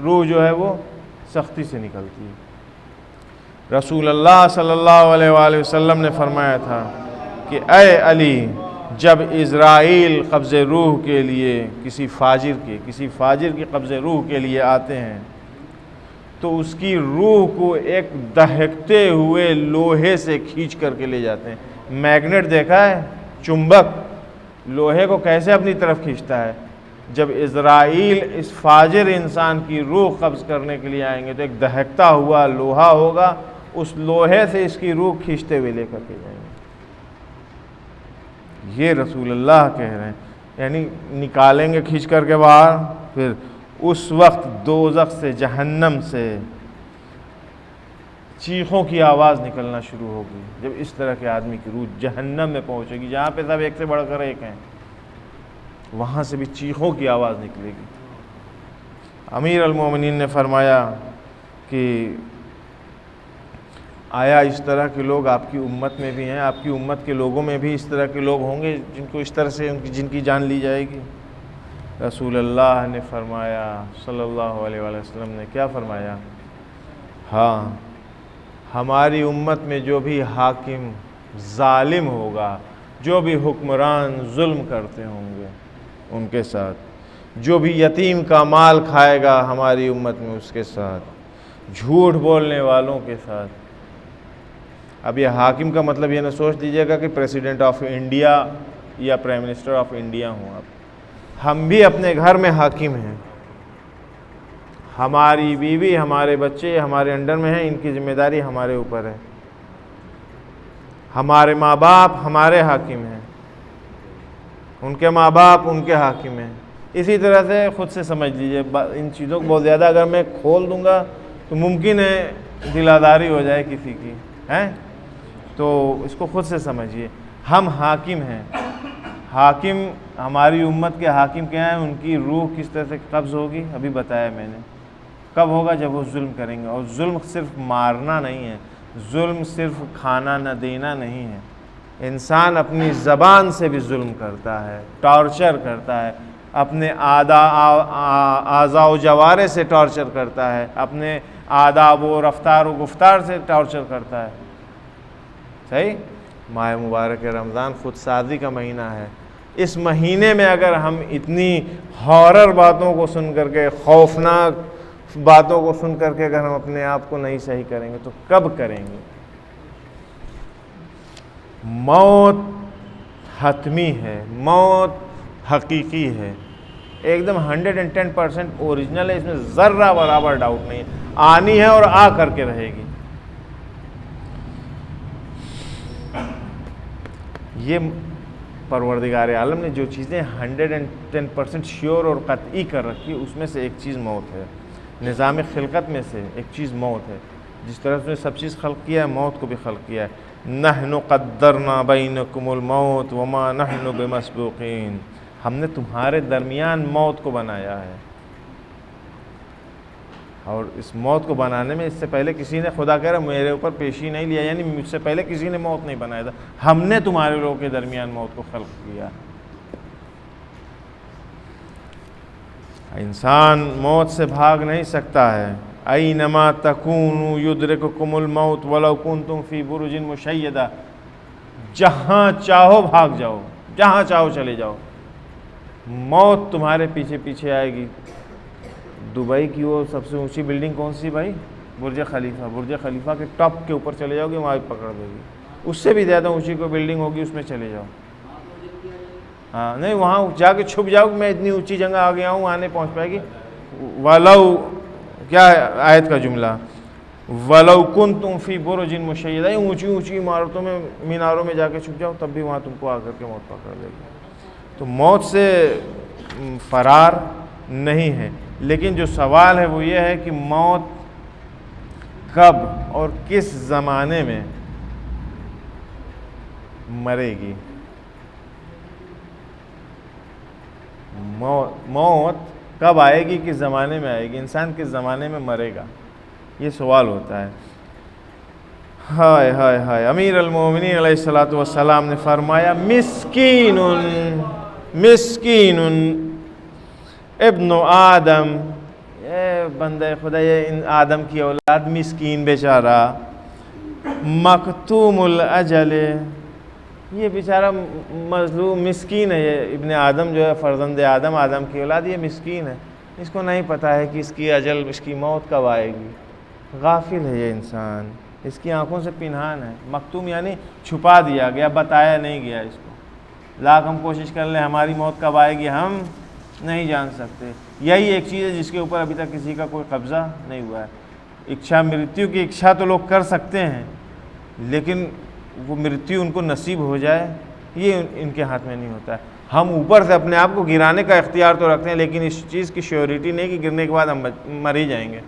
[SPEAKER 1] روح جو ہے وہ سختی سے نکلتی ہے. رسول اللہ صلی اللہ علیہ وآلہ وسلم نے فرمایا تھا کہ اے علی، جب عزرائیل قبض روح کے لیے کسی فاجر کی قبض روح کے لیے آتے ہیں تو اس کی روح کو ایک دہکتے ہوئے لوہے سے کھینچ کر کے لے جاتے ہیں. میگنیٹ دیکھا ہے؟ چمبک لوہے کو کیسے اپنی طرف کھینچتا ہے؟ جب عزرائیل اس فاجر انسان کی روح قبض کرنے کے لیے آئیں گے تو ایک دہکتا ہوا لوہا ہوگا، اس لوہے سے اس کی روح کھینچتے ہوئے لے کر کے جائیں گے۔ یہ رسول اللہ کہہ رہے ہیں، یعنی نکالیں گے کھینچ کر کے باہر، پھر اس وقت دوزخ سے، جہنم سے چیخوں کی آواز نکلنا شروع ہوگی جب اس طرح کے آدمی کی روح جہنم میں پہنچے گی، جہاں پہ سب ایک سے بڑھ کر ایک ہیں، وہاں سے بھی چیخوں کی آواز نکلے گی۔ امیر المومنین نے فرمایا کہ آیا اس طرح کے لوگ آپ کی امت میں بھی ہیں؟ آپ کی امت کے لوگوں میں بھی اس طرح کے لوگ ہوں گے جن کو اس طرح سے جن کی جان لی جائے گی؟ رسول اللہ نے فرمایا صلی اللہ علیہ وآلہ وسلم نے کیا فرمایا؟ ہاں، ہماری امت میں جو بھی حاکم ظالم ہوگا، جو بھی حکمران ظلم کرتے ہوں گے ان کے ساتھ، جو بھی یتیم کا مال کھائے گا ہماری امت میں اس کے ساتھ، جھوٹ بولنے والوں کے ساتھ۔ اب یہ حاکم کا مطلب یہ نہ سوچ دیجیے گا کہ پریزیڈنٹ آف انڈیا یا پرائم منسٹر آف انڈیا ہوں آپ، ہم بھی اپنے گھر میں حاکم ہیں، ہماری بیوی، ہمارے بچے ہمارے انڈر میں ہیں، ان کی ذمہ داری ہمارے اوپر ہے، ہمارے ماں باپ ہمارے حاکم ہیں، ان کے ماں باپ ان کے حاکم ہیں۔ اسی طرح سے خود سے سمجھ لیجیے، ان چیزوں کو بہت زیادہ اگر میں کھول دوں گا تو ممکن ہے دلاداری ہو جائے کسی کی، ہیں؟ تو اس کو خود سے سمجھیے، ہم حاکم ہیں، حاکم ہماری امت کے حاکم کیا ہیں؟ ان کی روح کس طرح سے قبض ہوگی ابھی بتایا میں نے، کب ہوگا؟ جب وہ ظلم کریں گے۔ اور ظلم صرف مارنا نہیں ہے، ظلم صرف کھانا نہ دینا نہیں ہے، انسان اپنی زبان سے بھی ظلم کرتا ہے، ٹارچر کرتا ہے، اپنے اعضاء و جوارح سے ٹارچر کرتا ہے، اپنے آداب و رفتار و گفتار سے ٹارچر کرتا ہے۔ صحیح؟ ماہ مبارک رمضان خود سازی کا مہینہ ہے، اس مہینے میں اگر ہم اتنی ہارر باتوں کو سن کر کے، خوفناک باتوں کو سن کر کے اگر ہم اپنے آپ کو نہیں صحیح کریں گے تو کب کریں گے؟ موت حتمی ہے، موت حقیقی ہے، ایک دم 110% اوریجنل ہے، اس میں ذرہ برابر ڈاؤٹ نہیں ہے، آنی ہے اور آ کر کے رہے گی۔ یہ پروردگار عالم نے جو چیزیں 110% شیور اور قطعی کر رکھی، اس میں سے ایک چیز موت ہے، نظام خلقت میں سے ایک چیز موت ہے۔ جس طرح سے سب چیز خلق کیا ہے، موت کو بھی خلق کیا ہے۔ نحن قدرنا بینکم الموت وما نحن بمسبوقین، ہم نے تمہارے درمیان موت کو بنایا ہے، اور اس موت کو بنانے میں اس سے پہلے کسی نے، خدا کہہ رہا میرے اوپر پیشی نہیں لیا، یعنی مجھ سے پہلے کسی نے موت نہیں بنایا تھا، ہم نے تمہارے لوگوں کے درمیان موت کو خلق کیا۔ انسان موت سے بھاگ نہیں سکتا ہے۔ اینما تکونوا یدرککم الموت ولو کنتم فی برج مشیدہ، جہاں چاہو بھاگ جاؤ، جہاں چاہو چلے جاؤ، موت تمہارے پیچھے پیچھے آئے گی۔ دبئی کی وہ سب سے اونچی بلڈنگ کون سی بھائی؟ برج خلیفہ، برج خلیفہ کے ٹاپ کے اوپر چلے جاؤ گے، وہاں پکڑ دے گی۔ اس سے بھی زیادہ اونچی کوئی بلڈنگ ہوگی، اس میں چلے جاؤ، ہاں نہیں وہاں جا کے چھپ جاؤ، میں اتنی اونچی جگہ آ گیا ہوں، وہاں نہیں پہنچ پائے گی۔ ولو، کیا آیت کا جملہ، ولو کنتم فی برج مشیدہ، اونچی اونچی عمارتوں میں، میناروں میں جا کے چھپ جاؤ، تب بھی وہاں تم کو آ کر کے موت پکڑ لے گی۔ تو موت سے فرار نہیں ہے، لیکن جو سوال ہے وہ یہ ہے کہ موت کب اور کس زمانے میں مرے گی؟ موت کب آئے گی، کس زمانے میں آئے گی، انسان کس زمانے میں مرے گا، یہ سوال ہوتا ہے۔ ہائے ہائے ہائے، امیر المومنین علیہ الصلوۃ والسلام نے فرمایا مسکین مسکین ابن آدم، اے بندہ خدا، یہ ان آدم کی اولاد مسکین بیچارہ، مکتوم الاجل، یہ بیچارہ مظلوم مسکین ہے، یہ ابن آدم جو ہے، فرزند آدم، آدم کی اولاد، یہ مسکین ہے، اس کو نہیں پتہ ہے کہ اس کی اجل، اس کی موت کب آئے گی، غافل ہے یہ انسان، اس کی آنکھوں سے پنہان ہے۔ مکتوم یعنی چھپا دیا گیا، بتایا نہیں گیا اس کو۔ لاکھ ہم کوشش کر لیں ہماری موت کب آئے گی ہم نہیں جان سکتے. یہی ایک چیز ہے جس کے اوپر ابھی تک کسی کا کوئی قبضہ نہیں ہوا ہے. اکشا مرتیو کی اکشا تو لوگ کر سکتے ہیں، لیکن وہ مرتیو ان کو نصیب ہو جائے یہ ان کے ہاتھ میں نہیں ہوتا ہے. ہم اوپر سے اپنے آپ کو گرانے کا اختیار تو رکھتے ہیں، لیکن اس چیز کی شیورٹی نہیں کہ گرنے کے بعد ہم مر ہی جائیں گے.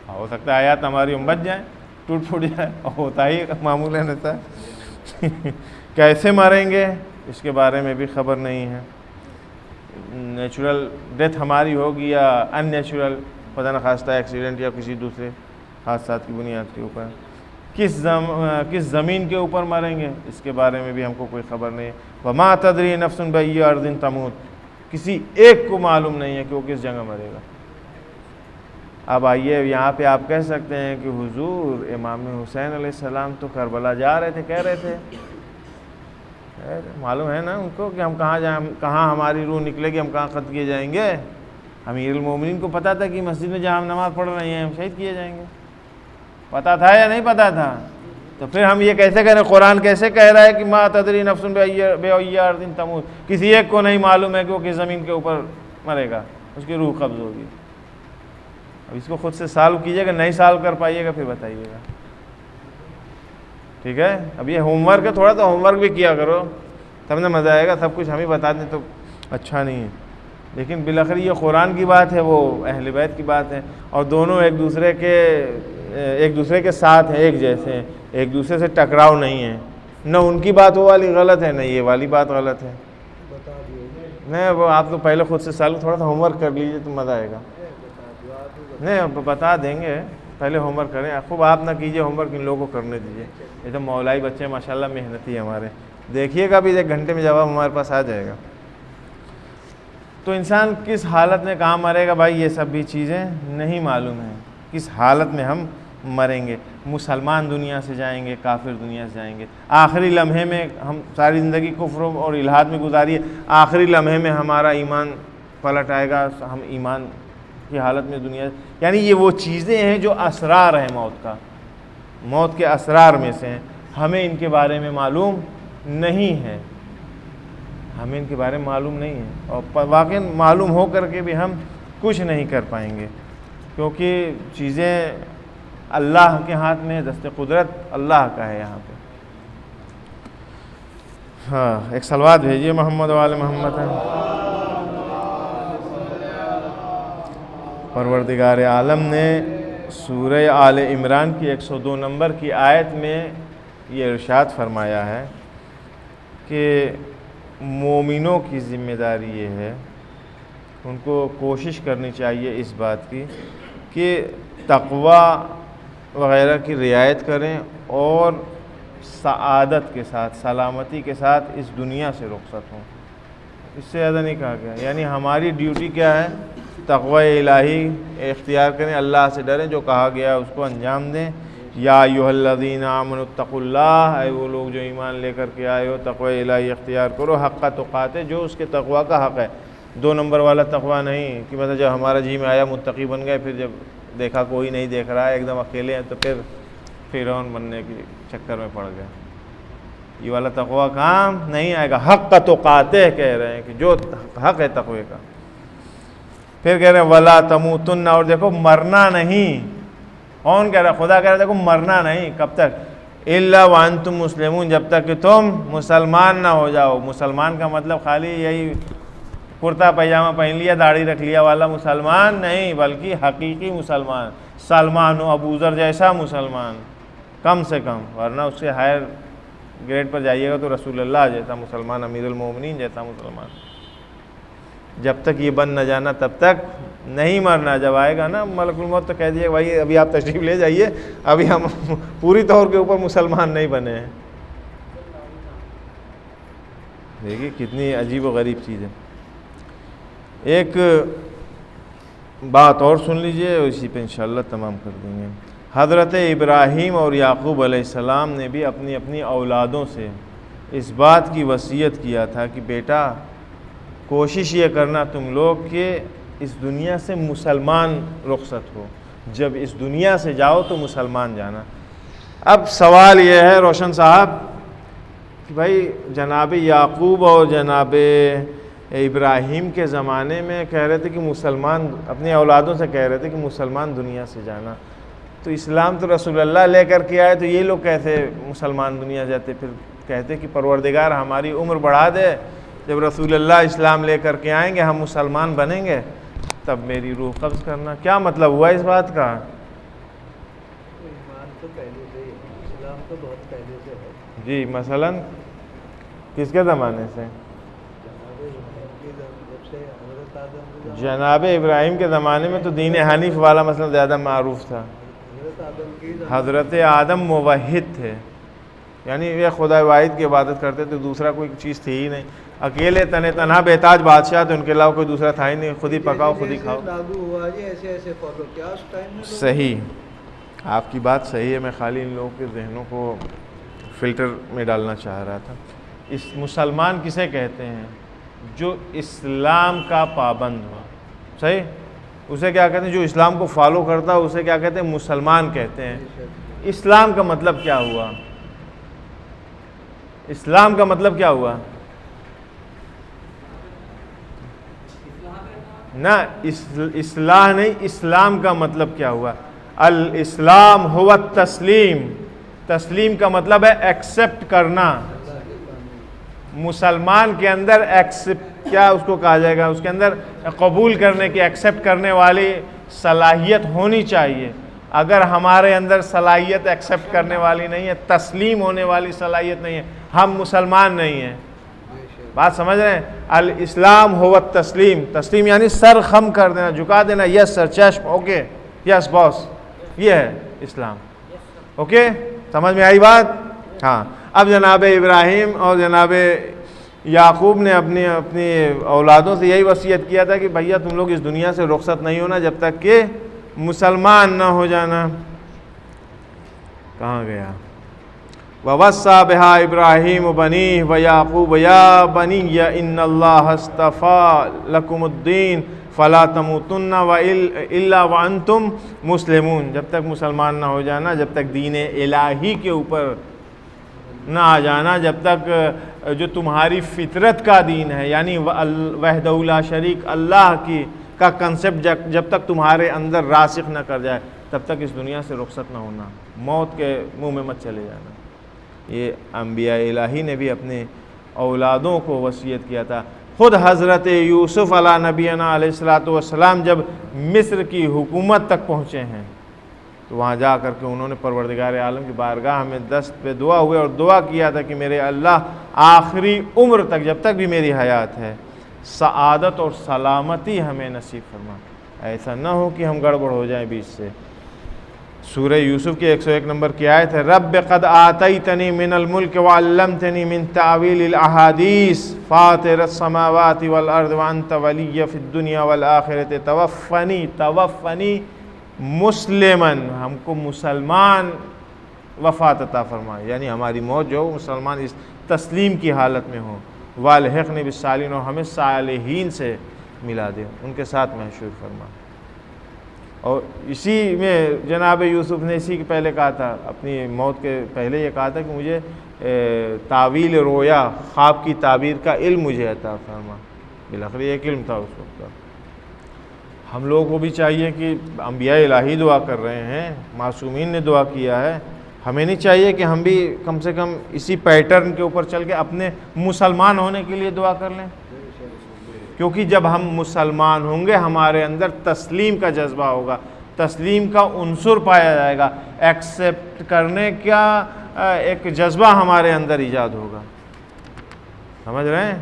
[SPEAKER 1] ہو سکتا ہے آیات ہماری ہم بچ جائیں، ٹوٹ پھوٹ جائے، اور ہوتا ہی معمولاً ہوتا ہے. کیسے مریں گے اس کے بارے میں بھی خبر نہیں ہے. نیچرل ڈیتھ ہماری ہوگی یا ان نیچرل خدا نخواستہ ایکسیڈنٹ یا کسی دوسرے حادثات کی بنیاد کے اوپر. کس زمین کے اوپر مریں گے اس کے بارے میں بھی ہم کو کوئی خبر نہیں. وما تدری نفس بأی ارض تموت، کسی ایک کو معلوم نہیں ہے کہ وہ کس جگہ مرے گا. اب آئیے یہاں پہ آپ کہہ سکتے ہیں کہ حضور امام حسین علیہ السلام تو کربلا جا رہے تھے، کہہ رہے تھے معلوم ہے نا ان کو کہ ہم کہاں جائیں، کہاں ہماری روح نکلے گی، ہم کہاں قتل کیے جائیں گے. امیر المومنین کو پتہ تھا کہ مسجد میں جہاں ہم نماز پڑھ رہے ہیں ہم شہید کیے جائیں گے. پتہ تھا یا نہیں پتہ تھا؟ تو پھر ہم یہ کیسے کہہ رہے ہیں، قرآن کیسے کہہ رہا ہے کہ ما تدری نفس بأی ارض تموت، کسی ایک کو نہیں معلوم ہے کہ وہ کس زمین کے اوپر مرے گا، اس کی روح قبض ہوگی. اب اس کو خود سے سالو کیجیے گا، نہیں سالو کر پائیے گا پھر بتائیے گا. ٹھیک ہے، اب یہ ہوم ورک ہے، تھوڑا تو ہوم ورک بھی کیا کرو تب نہ مزہ آئے گا. سب کچھ ہم ہی بتا دیں تو اچھا نہیں ہے. لیکن بالآخر یہ قرآن کی بات ہے، وہ اہل بیت کی بات ہے، اور دونوں ایک دوسرے کے ساتھ ہیں، ایک جیسے ہیں، ایک دوسرے سے ٹکراؤ نہیں ہے. نہ ان کی بات وہ والی غلط ہے، نہ یہ والی بات غلط ہے. نہیں وہ آپ تو پہلے خود سے سالو تھوڑا سا ہوم ورک کر لیجیے تو مزہ آئے گا. نہیں بتا دیں گے، پہلے ہوم ورک کریں. خوب آپ نہ کیجیے ہوم ورک، ان لوگوں کو کرنے دیجیے. یہ تو مولائی بچے ماشاءاللہ محنتی ہمارے. دیکھیے گا بھی 1 گھنٹے میں جواب ہمارے پاس آ جائے گا. تو انسان کس حالت میں کہاں مرے گا بھائی، یہ سب بھی چیزیں نہیں معلوم ہیں کس حالت میں ہم مریں گے. مسلمان دنیا سے جائیں گے، کافر دنیا سے جائیں گے. آخری لمحے میں ہم ساری زندگی کفر اور الحاد میں گزاری ہے، آخری لمحے میں ہمارا ایمان پلٹ آئے گا، ہم ایمان کی حالت میں دنیا. یعنی یہ وہ چیزیں ہیں جو اسرار ہیں موت کے اسرار میں سے ہیں. ہمیں ان کے بارے میں معلوم نہیں ہے، ہمیں ان کے بارے میں معلوم نہیں ہے، اور واقعی معلوم ہو کر کے بھی ہم کچھ نہیں کر پائیں گے، کیونکہ چیزیں اللہ کے ہاتھ میں، دست قدرت اللہ کا ہے. یہاں پہ ہاں ایک صلوات بھیجیے محمد وآل محمد. پروردگار عالم نے سورہ آل عمران کی 102 نمبر کی آیت میں یہ ارشاد فرمایا ہے کہ مومنوں کی ذمہ داری یہ ہے، ان کو کوشش کرنی چاہیے اس بات کی کہ تقوی وغیرہ کی رعایت کریں اور سعادت کے ساتھ، سلامتی کے ساتھ اس دنیا سے رخصت ہوں. اس سے زیادہ نہیں کہا گیا. یعنی ہماری ڈیوٹی کیا ہے، تقوی الہی اختیار کریں، اللہ سے ڈریں، جو کہا گیا اس کو انجام دیں. یا ایھا الذین آمنوا اتقوا اللہ، اے وہ لوگ جو ایمان لے کر کے آئے ہو تقوی الہی اختیار کرو، حق تقاتے، جو اس کے تقوی کا حق ہے. 2 نمبر والا تقوی نہیں کہ مطلب جب ہمارا جی میں آیا متقی بن گئے، پھر جب دیکھا کوئی نہیں دیکھ رہا ہے، ایک دم اکیلے ہیں، تو پھر فرعون بننے کے چکر میں پڑ گئے. یہ والا تقوی کام نہیں آئے گا. حق تقاتے کہہ رہے ہیں کہ جو حق ہے تقوی کا. پھر کہہ رہے ہیں ولا تموتن، اور دیکھو مرنا نہیں. کون کہہ رہا ہے؟ خدا کہہ رہا ہے دیکھو مرنا نہیں. کب تک؟ الا وانتم مسلمون، جب تک کہ تم مسلمان نہ ہو جاؤ. مسلمان کا مطلب خالی یہی کرتا پائجامہ پہن لیا داڑھی رکھ لیا والا مسلمان نہیں، بلکہ حقیقی مسلمان، سلمان و ابوذر جیسا مسلمان کم سے کم. ورنہ اس سے ہائر گریڈ پر جائیے گا تو رسول اللہ جیسا مسلمان، امیر المومنین جیسا مسلمان. جب تک یہ بن نہ جانا تب تک نہیں مرنا. جب آئے گا نا ملک الموت تو کہہ دیے بھائی ابھی آپ تشریف لے جائیے، ابھی ہم پوری طور کے اوپر مسلمان نہیں بنے ہیں. دیکھیے کتنی عجیب و غریب چیز ہے. ایک بات اور سن لیجئے، اسی پہ انشاءاللہ تمام کر دیں گے. حضرت ابراہیم اور یعقوب علیہ السلام نے بھی اپنی اپنی اولادوں سے اس بات کی وصیت کیا تھا کہ بیٹا کوشش یہ کرنا تم لوگ کہ اس دنیا سے مسلمان رخصت ہو، جب اس دنیا سے جاؤ تو مسلمان جانا. اب سوال یہ ہے روشن صاحب کہ بھائی جناب یعقوب اور جناب ابراہیم کے زمانے میں کہہ رہے تھے کہ مسلمان اپنی اولادوں سے کہہ رہے تھے کہ مسلمان دنیا سے جانا، تو اسلام تو رسول اللہ لے کر کے آئے، تو یہ لوگ کیسے مسلمان دنیا جاتے؟ پھر کہتے کہ پروردگار ہماری عمر بڑھا دے، جب رسول اللہ اسلام لے کر کے آئیں گے ہم مسلمان بنیں گے تب میری روح قبض کرنا۔ کیا مطلب ہوا اس بات کا؟
[SPEAKER 2] ایمان تو پہلے سے ہی ہے، اسلام تو بہت پہلے سے ہے۔
[SPEAKER 1] جی مثلاً کس کے زمانے سے؟ جناب ابراہیم کے زمانے میں تو دین حنیف والا مسئلہ زیادہ معروف تھا۔ حضرت آدم موحد تھے، یعنی یہ خدا واحد کی عبادت کرتے تھے، دوسرا کوئی چیز تھی ہی نہیں، اکیلے تنہا بےتاج بادشاہ تھے، ان کے علاوہ کوئی دوسرا تھا ہی نہیں، خود ہی پکاؤ خود ہی کھاؤ۔ صحیح، آپ کی بات صحیح ہے، میں خالی ان لوگوں کے ذہنوں کو فلٹر میں ڈالنا چاہ رہا تھا۔ اس مسلمان کسے کہتے ہیں؟ جو اسلام کا پابند ہو، صحیح، اسے کیا کہتے ہیں؟ جو اسلام کو فالو کرتا ہے اسے کیا کہتے ہیں؟ مسلمان کہتے ہیں۔ اسلام کا مطلب کیا ہوا؟ اسلام کا مطلب کیا ہوا؟ نہ اصلاح نہیں، اسلام کا مطلب کیا ہوا؟ الاسلام هو التسلیم، تسلیم کا مطلب ہے ایکسپٹ کرنا۔ مسلمان کے اندر کیا اس کو کہا جائے گا؟ اس کے اندر قبول کرنے کی، ایکسپٹ کرنے والی صلاحیت ہونی چاہیے۔ اگر ہمارے اندر صلاحیت ایکسپٹ کرنے والی نہیں ہے، تسلیم ہونے والی صلاحیت نہیں ہے، ہم مسلمان نہیں ہیں۔ بات سمجھ رہے ہیں؟ الاسلام هو التسلیم، تسلیم یعنی سر خم کر دینا، جھکا دینا، یس سر، چشم، اوکے، یس باس، یہ ہے اسلام۔ اوکے، سمجھ میں آئی بات؟ ہاں، اب جناب ابراہیم اور جناب یعقوب نے اپنی اولادوں سے یہی وصیت کیا تھا کہ بھیا تم لوگ اس دنیا سے رخصت نہیں ہونا جب تک کہ مسلمان نہ ہو جانا۔ کہاں گیا؟ وَوَصَّى بِهَا إِبْرَاهِيمُ بَنِيهِ وَيَعْقُوبُ يَا بَنِيَّ إِنَّ اللَّهَ اصْطَفَىٰ لَكُمُ الدِّينَ فَلَا تَمُوتُنَّ إِلَّا وَأَنْتُمْ مُسْلِمُونَ۔ جب تک مسلمان نہ ہو جانا، جب تک دین الہی کے اوپر نہ آ جانا، جب تک جو تمہاری فطرت کا دین ہے، یعنی وحدہ لا شریک اللہ کا کنسپٹ جب تک تمہارے اندر راسخ نہ کر جائے تب تک اس دنیا سے رخصت نہ ہونا، موت کے منہ میں مت چلے جانا۔ یہ انبیاء الہی نے بھی اپنے اولادوں کو وصیت کیا تھا۔ خود حضرت یوسف علیہ نبینا علیہ الصلوۃ والسلام جب مصر کی حکومت تک پہنچے ہیں تو وہاں جا کر کے انہوں نے پروردگار عالم کی بارگاہ میں دست پہ دعا ہوئے اور دعا کیا تھا کہ میرے اللہ آخری عمر تک، جب تک بھی میری حیات ہے، سعادت اور سلامتی ہمیں نصیب فرما، ایسا نہ ہو کہ ہم گڑبڑ ہو جائیں بیچ سے۔ سورہ یوسف کی 101 نمبر کی آیت ہے، رب قد آتیتنی من الملک وعلمتنی من تعویل الاحادیث فاطر السماوات والارض وانت ولی فی الدنیا والآخرۃ توفنی مسلمن، ہم کو مسلمان وفات عطا فرما، یعنی ہماری موت جو مسلمان اس تسلیم کی حالت میں ہو، والحقنی بالصالحین، اور ہمیں صالحین سے ملا دے، ان کے ساتھ محشور فرما۔ اور اسی میں جناب یوسف نے اسی کے پہلے کہا تھا، اپنی موت کے پہلے یہ کہا تھا کہ مجھے تعویل رویا، خواب کی تعبیر کا علم مجھے عطا فرما۔ بالآخر ایک علم تھا اس وقت کا۔ ہم لوگوں کو بھی چاہیے کہ انبیاء الہی دعا کر رہے ہیں، معصومین نے دعا کیا ہے، ہمیں نہیں چاہیے کہ ہم بھی کم سے کم اسی پیٹرن کے اوپر چل کے اپنے مسلمان ہونے کے لیے دعا کر لیں؟ کیونکہ جب ہم مسلمان ہوں گے ہمارے اندر تسلیم کا جذبہ ہوگا، تسلیم کا عنصر پایا جائے گا، ایکسیپٹ کرنے کا ایک جذبہ ہمارے اندر ایجاد ہوگا۔ سمجھ رہے ہیں؟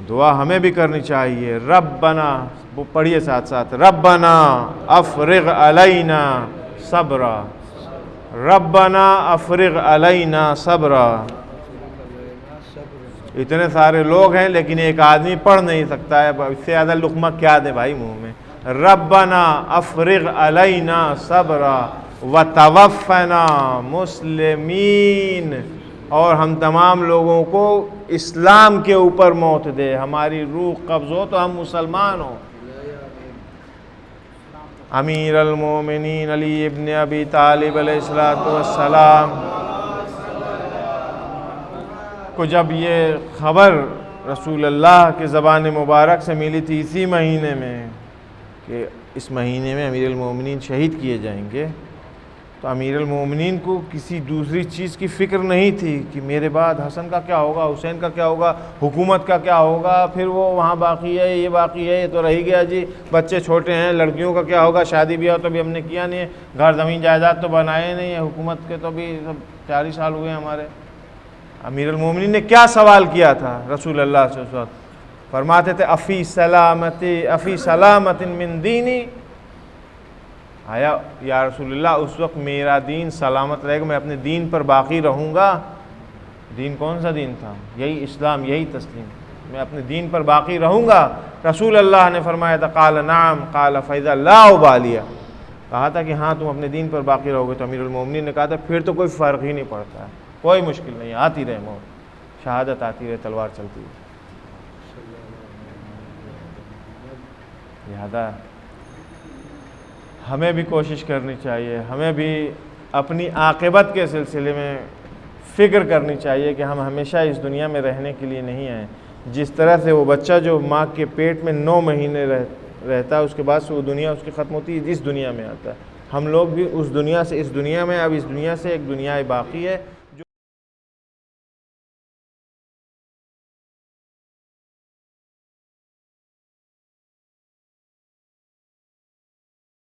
[SPEAKER 1] دعا ہمیں بھی کرنی چاہیے، ربنا، وہ پڑھیے ساتھ ساتھ، ربنا افرغ علینا صبرا، ربنا افرغ علینا صبرا۔ اتنے سارے لوگ ہیں لیکن ایک آدمی پڑھ نہیں سکتا ہے، اس سے زیادہ لقمہ کیا دے بھائی منہ میں؟ ربنا افرغ علینا صبرا وتوفنا مسلمین، اور ہم تمام لوگوں کو اسلام کے اوپر موت دے، ہماری روح قبض ہو تو ہم مسلمان ہوں۔ امیر المومنین علی ابن ابی طالب علیہ السلام کو جب یہ خبر رسول اللہ کے زبان مبارک سے ملی تھی اسی مہینے میں کہ اس مہینے میں امیر المومنین شہید کیے جائیں گے، تو امیر المومنین کو کسی دوسری چیز کی فکر نہیں تھی کہ میرے بعد حسن کا کیا ہوگا، حسین کا کیا ہوگا، حکومت کا کیا ہوگا، پھر وہ وہاں باقی ہے، یہ باقی ہے، یہ تو رہ گیا جی، بچے چھوٹے ہیں، لڑکیوں کا کیا ہوگا، شادی بیاہ تو بھی ہم نے کیا نہیں ہے، گھر زمین جائیداد تو بنائے نہیں ہے، حکومت کے تو بھی سب 4 سال ہوئے ہمارے۔ امیر المومنین نے کیا سوال کیا تھا رسول اللہ سے اس وقت؟ فرماتے تھے افی سلامت من دینی، آیا یا رسول اللہ اس وقت میرا دین سلامت رہے گا، میں اپنے دین پر باقی رہوں گا؟ دین کون سا دین تھا؟ یہی اسلام، یہی تسلیم، میں اپنے دین پر باقی رہوں گا؟ رسول اللہ نے فرمایا تھا قال نعم قال فاذا لا ابالیہ، کہا تھا کہ ہاں تم اپنے دین پر باقی رہو گے، تو امیر المومنین نے کہا تھا پھر تو کوئی فرق ہی نہیں پڑتا ہے، کوئی مشکل نہیں، آتی رہے موت، شہادت آتی رہے، تلوار چلتی رہے۔ لہذا ہمیں بھی کوشش کرنی چاہیے، ہمیں بھی اپنی عاقبت کے سلسلے میں فکر کرنی چاہیے کہ ہم ہمیشہ اس دنیا میں رہنے کے لیے نہیں ہیں۔ جس طرح سے وہ بچہ جو ماں کے پیٹ میں 9 مہینے رہتا ہے، اس کے بعد سے وہ دنیا اس کی ختم ہوتی ہے، اس دنیا میں آتا ہے، ہم لوگ بھی اس دنیا سے اس دنیا میں، اب اس دنیا سے ایک دنیا باقی ہے۔